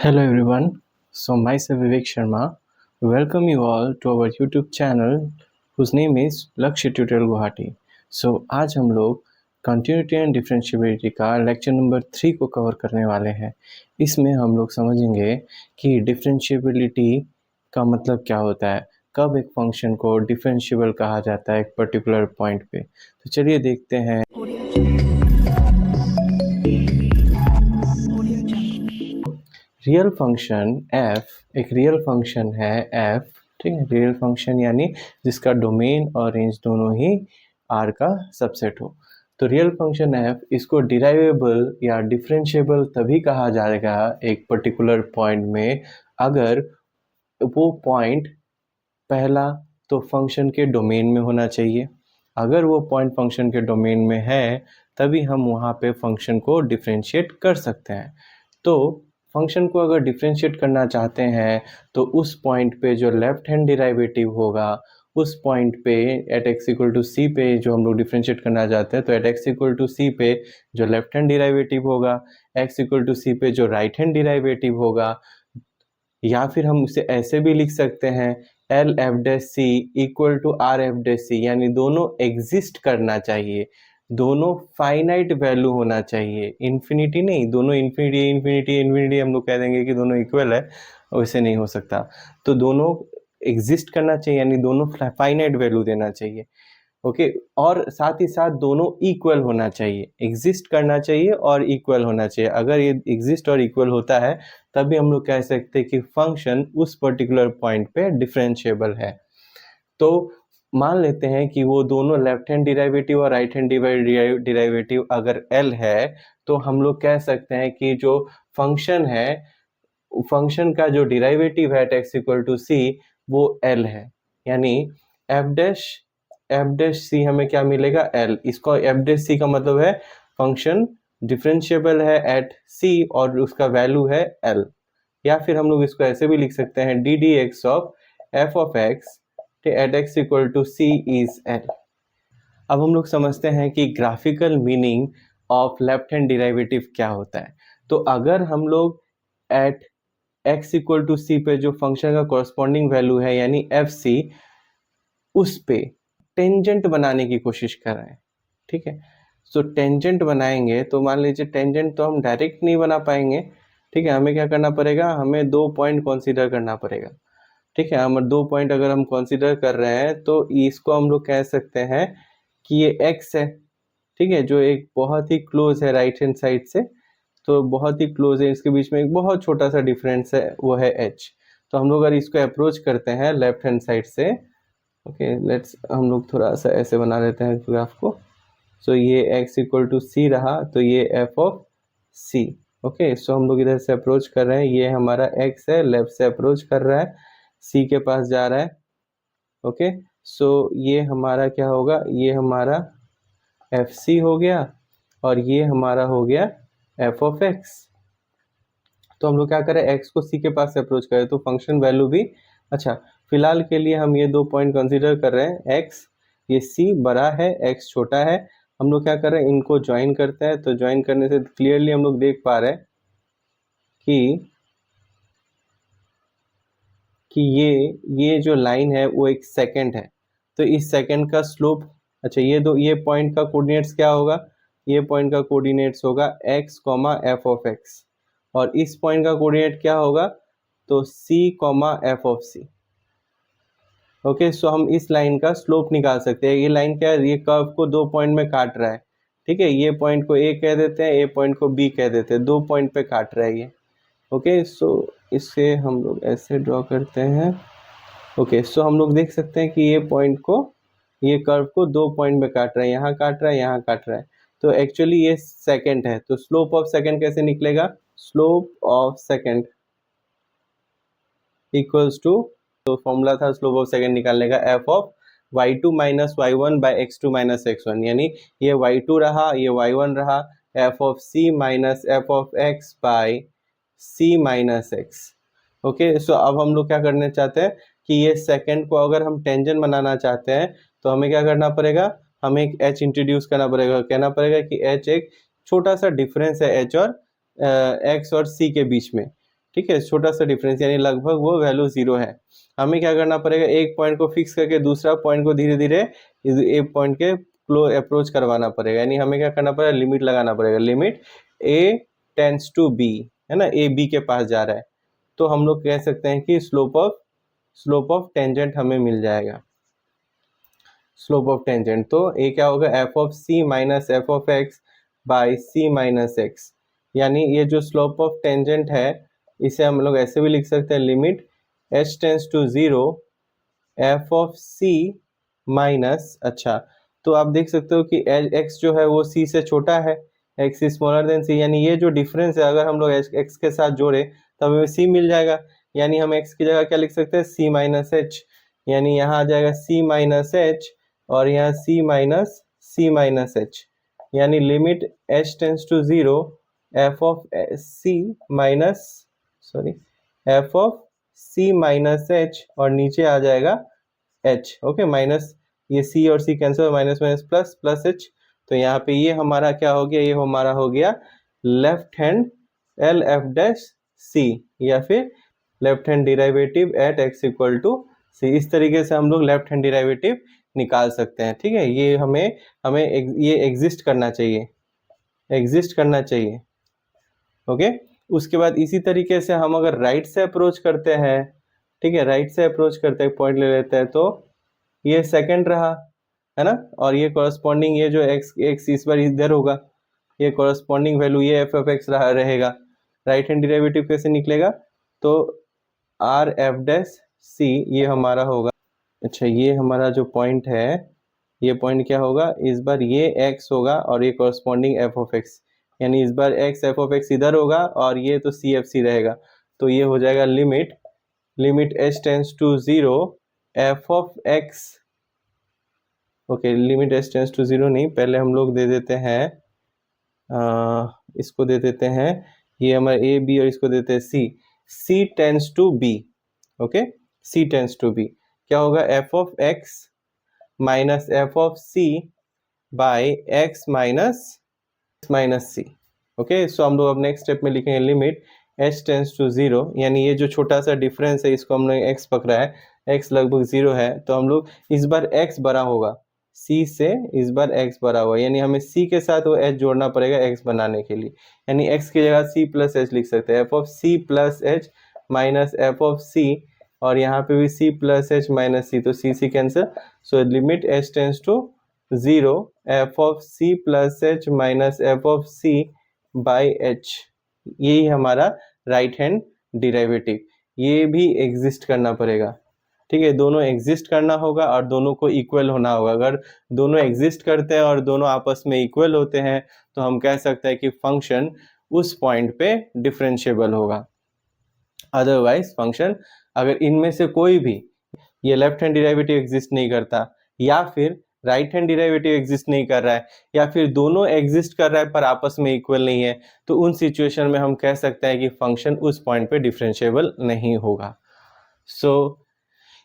Hello everyone. So myself Vivek Sharma. Welcome you all to our YouTube channel whose name is लक्ष्य tutorial Guwahati. So आज हम लोग continuity and differentiability का lecture number 3 को cover करने वाले हैं. इसमें हम लोग समझेंगे कि डिफरेंशिएबिलिटी का मतलब क्या होता है, कब एक फंक्शन को डिफरेंशिएबल कहा जाता है एक पर्टिकुलर पॉइंट पे. तो चलिए देखते हैं. रियल फंक्शन f एक रियल फंक्शन है f, ठीक है. रियल फंक्शन यानी जिसका डोमेन और रेंज दोनों ही R का सबसेट हो. तो रियल फंक्शन f इसको डिराइवेबल या डिफरेंशिएबल तभी कहा जाएगा एक पर्टिकुलर पॉइंट में अगर वो पॉइंट पहला तो फंक्शन के डोमेन में होना चाहिए. अगर वो पॉइंट फंक्शन के डोमेन में है तभी हम वहाँ पे फंक्शन को डिफरेंशिएट कर सकते हैं. तो फंक्शन को अगर डिफरेंशिएट करना चाहते हैं तो उस पॉइंट पे जो लेफ्ट हैंड डिराइवेटिव होगा उस पॉइंट पे eight x equal to C पे जो हम लोग डिफरेंशिएट करना चाहते हैं तो eight x equal to C पे जो लेफ्ट हैंड डिराइवेटिव होगा, एक्स इक्वल टू सी पे जो राइट हैंड डिराइवेटिव होगा, या फिर हम उसे ऐसे भी लिख सकते हैं L F dash C equal to R F dash C, यानी दोनों एग्जिस्ट करना चाहिए, दोनों फाइनाइट वैल्यू होना चाहिए, इन्फिनिटी नहीं. दोनों इन्फिनिटी इन्फिनिटी इन्फिनिटी हम लोग कह देंगे कि दोनों इक्वल है, वैसे नहीं हो सकता. तो दोनों एग्जिस्ट करना चाहिए यानी दोनों फाइनाइट वैल्यू देना चाहिए. ओके और साथ ही साथ दोनों इक्वल होना चाहिए, एग्जिस्ट करना चाहिए और इक्वल होना चाहिए. अगर ये एग्जिस्ट और इक्वल होता है तभी हम लोग कह सकते हैं कि फंक्शन उस पर्टिकुलर पॉइंट पे डिफरेंशिएबल है. तो मान लेते हैं कि वो दोनों लेफ्ट हैंड डिराइवेटिव और राइट हैंड डिराइवेटिव अगर L है तो हम लोग कह सकते हैं कि जो फंक्शन है, फंक्शन का जो डिराइवेटिव है x इक्वल टू सी वो L है. यानी f डैश सी हमें क्या मिलेगा, L. इसको f डैश सी का मतलब है फंक्शन डिफरेंशिएबल है एट c और उसका वैल्यू है L. या फिर हम लोग इसको ऐसे भी लिख सकते हैं D D X of F of X at x equal to C is L. अब हम लोग समझते हैं कि graphical meaning of left hand derivative क्या होता है. तो अगर हम लोग at x equal to C पे जो फंक्शन का कॉरस्पॉन्डिंग वैल्यू है यानी एफ सी, उस पे टेंजेंट बनाने की कोशिश कर रहे हैं, ठीक है. सो टेंजेंट बनाएंगे तो मान लीजिए टेंजेंट तो हम डायरेक्ट नहीं बना पाएंगे, ठीक है. हमें क्या करना पड़ेगा, हमें दो पॉइंट कंसीडर करना पड़ेगा, ठीक है. हम दो पॉइंट अगर हम कंसीडर कर रहे हैं तो इसको हम लोग कह सकते हैं कि ये x है, ठीक है, जो एक बहुत ही क्लोज है राइट हैंड साइड से, तो बहुत ही क्लोज है, इसके बीच में एक बहुत छोटा सा डिफरेंस है वो है h. तो हम लोग अगर इसको अप्रोच करते हैं लेफ्ट हैंड साइड से, ओके लेट्स हम लोग थोड़ा सा ऐसे बना लेते हैं ग्राफ को. सो ये x इक्वल टू सी रहा तो ये f of c. Okay so हम लोग इधर से अप्रोच कर रहे हैं, ये हमारा x है, लेफ्ट से अप्रोच कर रहा है, c के पास जा रहा है. ओके सो ये हमारा क्या होगा, ये हमारा एफ सी हो गया और ये हमारा हो गया एफ ऑफ एक्स. तो हम लोग क्या करें, एक्स को सी के पास से अप्रोच करें तो फंक्शन वैल्यू भी, अच्छा फिलहाल के लिए हम ये दो पॉइंट कंसीडर कर रहे हैं, एक्स ये सी बड़ा है एक्स छोटा है. हम लोग क्या कर रहे हैं, इनको ज्वाइन करते हैं. तो ज्वाइन करने से क्लियरली हम लोग देख पा रहे हैं कि ये जो लाइन है वो एक सेकंड है. तो इस सेकंड का स्लोप, अच्छा ये पॉइंट का कोऑर्डिनेट्स क्या होगा, ये पॉइंट का कोऑर्डिनेट्स होगा x comma F of X और इस पॉइंट का कोऑर्डिनेट क्या होगा तो c comma F of C. Okay so हम इस लाइन का स्लोप निकाल सकते हैं. ये लाइन क्या है, ये कर्व को दो पॉइंट में काट रहा है, ठीक है. ये पॉइंट को a कह देते हैं, ये पॉइंट को b कह देते हैं, दो पॉइंट पे काट रहा है ये. ओके सो इसे हम लोग ऐसे ड्रॉ करते हैं. ओके सो हम लोग देख सकते हैं कि ये पॉइंट को, ये कर्व को दो पॉइंट में काट रहा है, यहाँ काट रहा है यहाँ काट रहा है. तो एक्चुअली ये सेकंड है, तो स्लोप ऑफ सेकंड कैसे निकलेगा, slope of second equals to, तो फॉर्मूला था स्लोप ऑफ सेकंड निकालने का F of y2 minus y1 by x2 minus x1, यानी ये y2 रहा ये y1 रहा, F of c minus F of x by c minus x. Okay so अब हम लोग क्या करना चाहते हैं कि ये सेकंड को अगर हम टेंजेंट बनाना चाहते हैं तो हमें क्या करना पड़ेगा, हमें एक h इंट्रोड्यूस करना पड़ेगा. कहना पड़ेगा कि h एक छोटा सा डिफरेंस है h और x और c के बीच में. ठीक है, छोटा सा डिफरेंस यानी लगभग वो वैल्यू 0 है। हमें क्या करना पड़ेगा, एक पॉइंट को फिक्स करके दूसरा पॉइंट को धीरे धीरे एक पॉइंट के क्लोज अप्रोच करवाना पड़ेगा, यानी हमें क्या करना पड़ेगा, लिमिट लगाना पड़ेगा, limit a tends to b, है ना, a b के पास जा रहा है, तो हम लोग कह सकते हैं कि स्लोप ऑफ टेंजेंट हमें मिल जाएगा, स्लोप ऑफ टेंजेंट। तो ये क्या होगा, F of C minus F of X by C minus X, यानी ये जो स्लोप ऑफ टेंजेंट है इसे हम लोग ऐसे भी लिख सकते हैं, limit H tends to 0 F of C minus, अच्छा तो आप देख सकते हो कि एक्स जो है वो सी से छोटा है, एक्स इज स्मॉलर देन सी, यानी ये जो डिफरेंस है अगर हम लोग एक्स के साथ जोड़े तब हमें सी मिल जाएगा, यानी हम एक्स की जगह क्या लिख सकते हैं, सी माइनस एच, यानी यहाँ आ जाएगा सी माइनस एच और यहाँ सी माइनस एच, यानी limit H tends to 0 F of C minus sorry F of C minus H और नीचे आ जाएगा एच, ओके, माइनस ये सी और C cancel, minus minus plus plus H, तो यहाँ पे ये हमारा क्या हो गया, ये हमारा हो गया left hand L F dash C, या फिर left hand derivative at x equal to C. इस तरीके से हम लोग लेफ्ट हैंड डिराइवेटिव निकाल सकते हैं, ठीक है। ये हमें ये एग्जिस्ट करना चाहिए, एग्जिस्ट करना चाहिए, ओके। उसके बाद इसी तरीके से हम अगर राइट से अप्रोच करते हैं, ठीक है, राइट से अप्रोच करते हैं, पॉइंट ले लेते हैं, तो ये सेकंड रहा, है ना, और ये कॉरस्पॉन्डिंग ये जो एक्स एक्स इस बार इधर होगा, ये कॉरस्पॉन्डिंग वैल्यू ये एफ एफ एक्स रहेगा, राइट हैंड डिराइवेटिव कैसे निकलेगा, तो आर एफ डैश सी ये हमारा होगा, अच्छा ये हमारा जो पॉइंट है ये पॉइंट क्या होगा, इस बार ये एक्स होगा और ये कॉरस्पॉन्डिंग एफ ऑफ एक्स, यानी इस बार एक्स एफ ऑफ एक्स इधर होगा और ये तो सी एफ सी रहेगा, तो ये हो जाएगा limit H tends to 0 F of X, okay, limit H tends to 0 नहीं, पहले हम लोग दे देते हैं इसको दे देते हैं, ये हमारा ए बी और इसको देते हैं C tends to B, okay, C tends to B क्या होगा, F of x minus F of C by x minus C, okay. So हम लोग अब नेक्स्ट स्टेप में लिखेंगे लिमिट एच टेंस टू 0, यानी ये जो छोटा सा डिफरेंस है इसको हमने एक्स पकड़ा है, एक्स लगभग 0 है, तो हम लोग इस बार एक्स बड़ा होगा सी से, इस बार एक्स बड़ा हुआ, यानी हमें सी के साथ वो एच जोड़ना पड़ेगा एक्स बनाने के लिए, यानी एक्स की जगह सी प्लस एच लिख सकते हैं, F of C plus H minus F of C, और यहाँ पे भी C plus H minus C, तो C cancel, so limit H tends to 0 F of C plus H minus F of C by H, यही हमारा right hand derivative, ये भी exist करना पड़ेगा, ठीक है, दोनों एग्जिस्ट करना होगा और दोनों को इक्वल होना होगा, अगर दोनों एग्जिस्ट करते हैं और दोनों आपस में इक्वल होते हैं तो हम कह सकते हैं कि फंक्शन उस पॉइंट पे डिफरेंशिएबल होगा, अदरवाइज फंक्शन अगर इनमें से कोई भी, ये लेफ्ट हैंड डिराइवेटिव एग्जिस्ट नहीं करता, या फिर राइट हैंड डिराइवेटिव एग्जिस्ट नहीं कर रहा है, या फिर दोनों एग्जिस्ट कर रहा है पर आपस में इक्वल नहीं है, तो उन सिचुएशन में हम कह सकते हैं कि फंक्शन उस पॉइंट पे डिफरेंशिएबल नहीं होगा। सो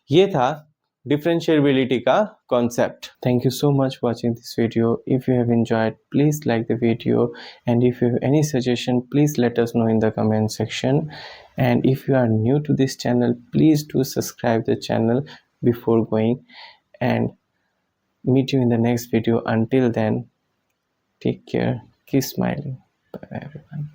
ये था differentiability का concept. Thank you so much for watching this video. If you have enjoyed, please like the video, and if you have any suggestion, please let us know in the comment section. And if you are new to this channel, please do subscribe the channel before going, and meet you in the next video. Until then, take care, keep smiling. Bye everyone.